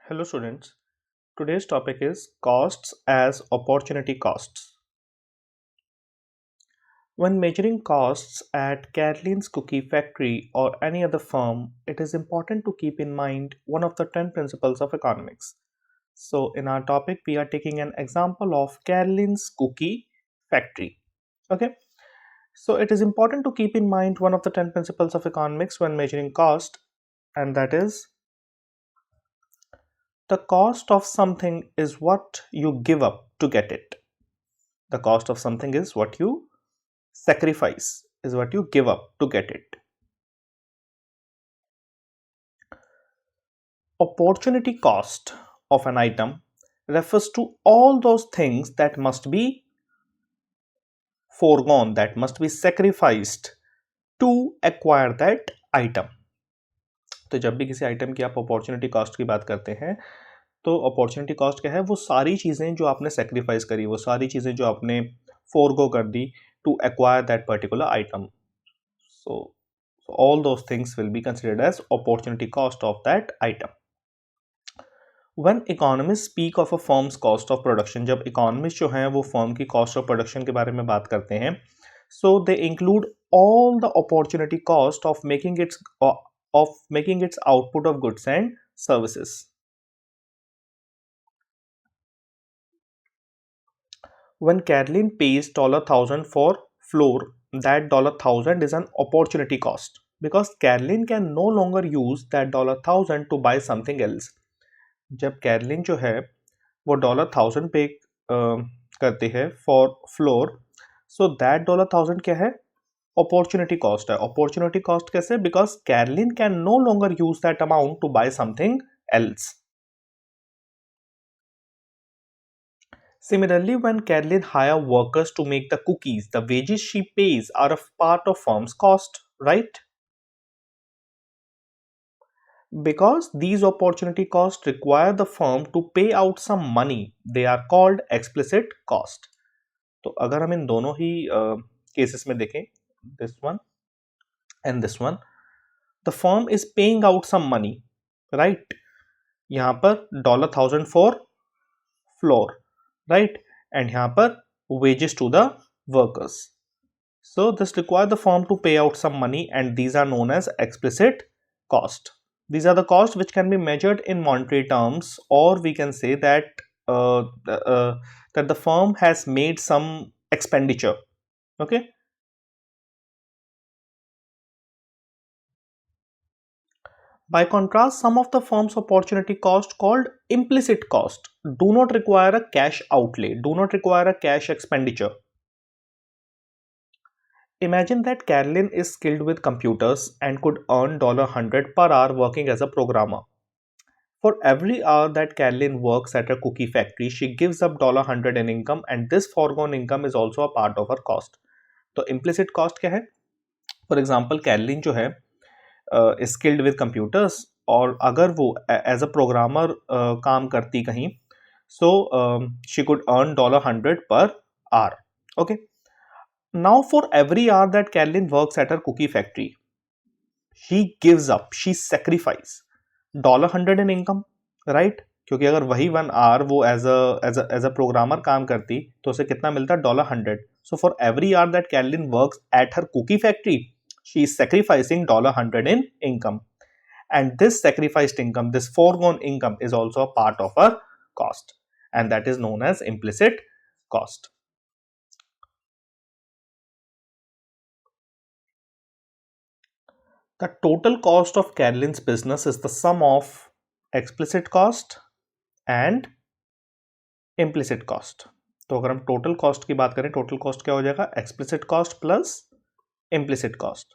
Hello students, today's topic is costs as opportunity costs. When measuring costs at Caroline's Cookie Factory or any other firm, it is important to keep in mind one of the 10 principles of economics. So in our topic, we are taking an example of Caroline's Cookie Factory. Okay, so it is important to keep in mind one of the 10 principles of economics when measuring cost, and that is the cost of something is what you give up to get it. The cost of something is what you sacrifice, is what you give up to get it. Opportunity cost of an item refers to all those things that must be foregone, that must be sacrificed to acquire that item. तो जब भी किसी item की आप opportunity cost की बात करते हैं तो अपॉर्चुनिटी कॉस्ट क्या है? वो सारी चीज़ें जो आपने सेक्रीफाइस करी, वो सारी चीज़ें जो आपने फोरगो कर दी to acquire that particular item. So all those things will be considered as opportunity cost of that item. When economists speak of a firm's cost of production, जब economists जो हैं वो firm की cost of production के बारे में बात करते हैं, so they include all the opportunity cost of making its output of goods and services. When Caroline pays $1,000 for flour, that $1,000 is an opportunity cost because Caroline can no longer use that $1,000 to buy something else. जब Carolyn जो है वो $1,000 पे करती है for floor, so that $1,000 क्या है? Opportunity cost है. अपॉर्चुनिटी कॉस्ट कैसे? Because Caroline can no longer use that amount to buy something else. Similarly, when Caroline hire workers to make the cookies, the wages she pays are a part of firm's cost, right? Because these opportunity costs require the firm to pay out some money, they are called explicit cost. तो अगर हम इन दोनों ही cases में देखें, this one and this one, the firm is paying out some money, right? यहाँ पर $1,000 for floor, right? And यहाँ पर wages to the workers. So this require the firm to pay out some money, and these are known as explicit cost. These are the costs which can be measured in monetary terms, or we can say that that the firm has made some expenditure. Okay. By contrast, some of the firm's opportunity cost called implicit cost do not require a cash outlay, do not require a cash expenditure. Imagine that Carolyn is skilled with computers and could earn $100 per hour working as a programmer. For every hour that Carolyn works at a cookie factory, she gives up $100 in income, and this foregone income is also a part of her cost. तो implicit cost क्या है? For example, Carolyn जो है skilled with computers, और अगर वो as a programmer काम करती कहीं, so she could earn $100 per hour. Okay. Now for every hour that Carolyn works at her cookie factory, she gives up, she sacrifice $100 in income, right? क्योंकि अगर वही 1 hour वो एज अ प्रोग्रामर काम करती तो उसे कितना मिलता? $100. So for every hour that Caroline works at her cookie factory, she is sacrificing $100 in income, and this sacrificed income, this foregone income, is also a part of her cost, and that is known as implicit cost. The total cost of Caroline's business is the sum of explicit cost and implicit cost. तो अगर हम total cost की बात करें, total cost क्या हो जाएगा? Explicit cost plus implicit cost.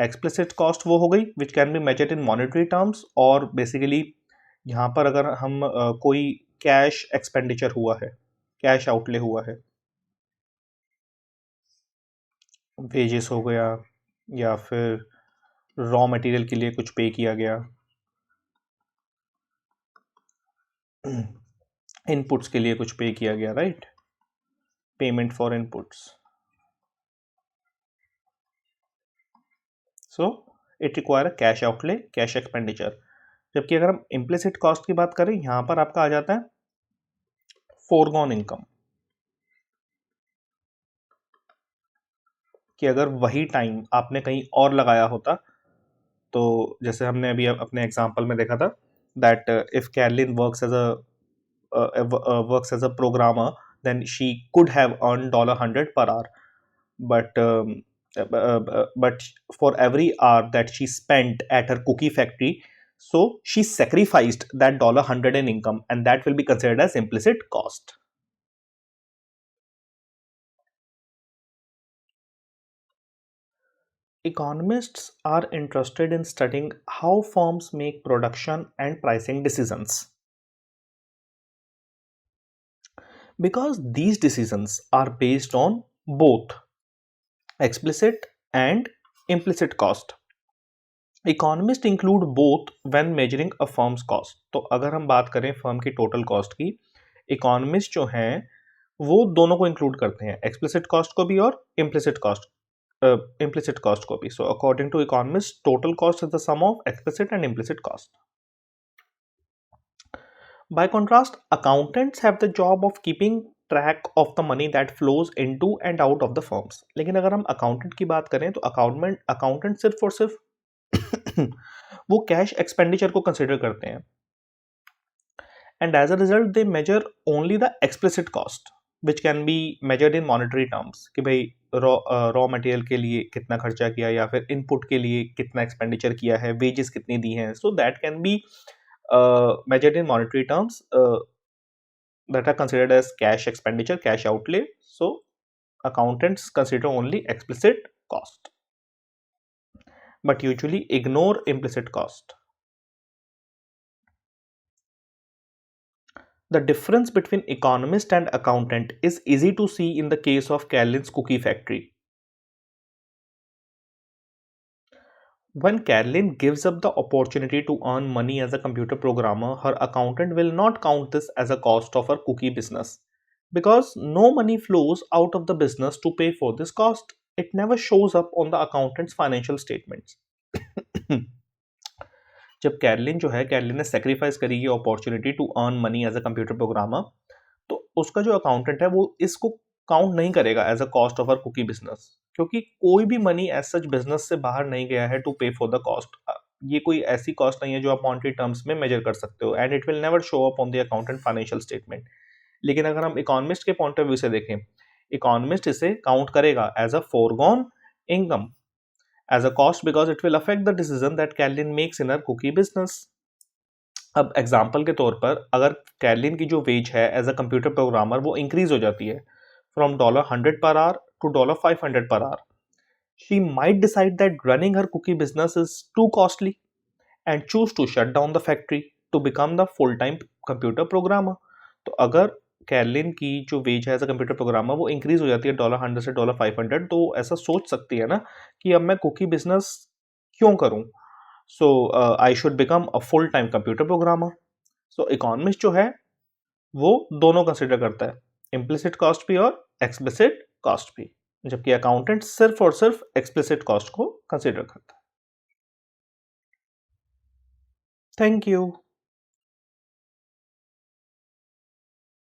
Explicit cost वो हो गई विच can be measured in monetary terms, और बेसिकली यहाँ पर अगर हम कोई कैश एक्सपेंडिचर हुआ है, कैश आउटले हुआ है, वेजेस हो गया या फिर रॉ मटेरियल के लिए कुछ पे किया गया, इनपुट्स के लिए कुछ पे किया गया, right? Payment for inputs. So it require a cash outlay, cash expenditure. जबकि अगर हम इम्प्लिसिट कॉस्ट की बात करें, यहां पर आपका आ जाता है फोरगॉन इनकम, कि अगर वही टाइम आपने कहीं और लगाया होता, तो जैसे हमने अभी अपने एग्जांपल में देखा था that if Carolyn works as a programmer, then she could have earned $100 per hour. But but for every hour that she spent at her cookie factory, so she sacrificed that $100 in income, and that will be considered as implicit cost. Economists are interested in studying how firms make production and pricing decisions, because these decisions are based on both explicit and implicit cost. Economist include both when measuring a firms cost. तो अगर हम बात करें firm की total cost की, economist जो हैं वो दोनों को इंक्लूड करते हैं, एक्सप्लिसिट कॉस्ट को भी और इम्प्लिसिट कॉस्ट को भी। So according to economist, total cost is the sum of explicit and implicit cost. By contrast, accountants have the job of keeping track of the money that flows into and out of the firms. लेकिन अगर हम accountant की बात करें तो accountant सिर्फ और सिर्फ वो कैश एक्सपेंडिचर को कंसिडर करते हैं, and as a result they measure only the explicit cost which can be measured in monetary terms, कि भाई रॉ मटेरियल के लिए कितना खर्चा किया या फिर इनपुट के लिए कितना एक्सपेंडिचर किया है, वेजेस कितनी दी हैं, so that can be measured in monetary terms that are considered as cash expenditure, cash outlay. So accountants consider only explicit cost, but usually ignore implicit cost. The difference between economist and accountant is easy to see in the case of Carlin's cookie factory. When Carlin gives up the opportunity to earn money as a computer programmer, her accountant will not count this as a cost of her cookie business, because no money flows out of the business to pay for this cost. It never shows up on the accountant's financial statements. जब Caroline ने sacrifice करी ये opportunity to earn money as a computer programmer, तो उसका जो accountant है वो इसको काउंट नहीं करेगा as a cost of our cookie business, क्योंकि कोई भी मनी एज सच बिजनेस से बाहर नहीं गया है टू पे फॉर द कॉस्ट। ये कोई ऐसी कॉस्ट नहीं है जो आप मॉनेटरी टर्म्स में मेजर कर सकते हो, and it will never show up on the accountant financial statement. लेकिन अगर हम इकोनॉमिस्ट के पॉइंट ऑफ व्यू से देखें, इकोनॉमिस्ट इसे काउंट करेगा as a foregone income, as a cost, because it will affect the decision that Carlin makes in her cookie business. अब example के तौर पर अगर कैरलिन की जो वेज है एज अ कंप्यूटर प्रोग्रामर वो इंक्रीज हो जाती है फ्रॉम $100 पर आवर टू $500 पर hour, she might decide that running her cookie business is too costly and choose to shut down the factory to become the full time computer programmer. तो अगर Caroline की जो wage है as a computer programmer वो increase हो जाती है $100 से $500, तो ऐसा सोच सकती है ना कि अब मैं कुकी बिजनेस क्यों करूं, so I should become a full time computer programmer. So economist जो है वो दोनों कंसिडर करता है, इम्प्लिसिट कॉस्ट भी और एक्सप्लिसिट कॉस्ट भी, जबकि अकाउंटेंट सिर्फ और सिर्फ एक्सप्लिसिट कॉस्ट को कंसिडर करता है। Thank you.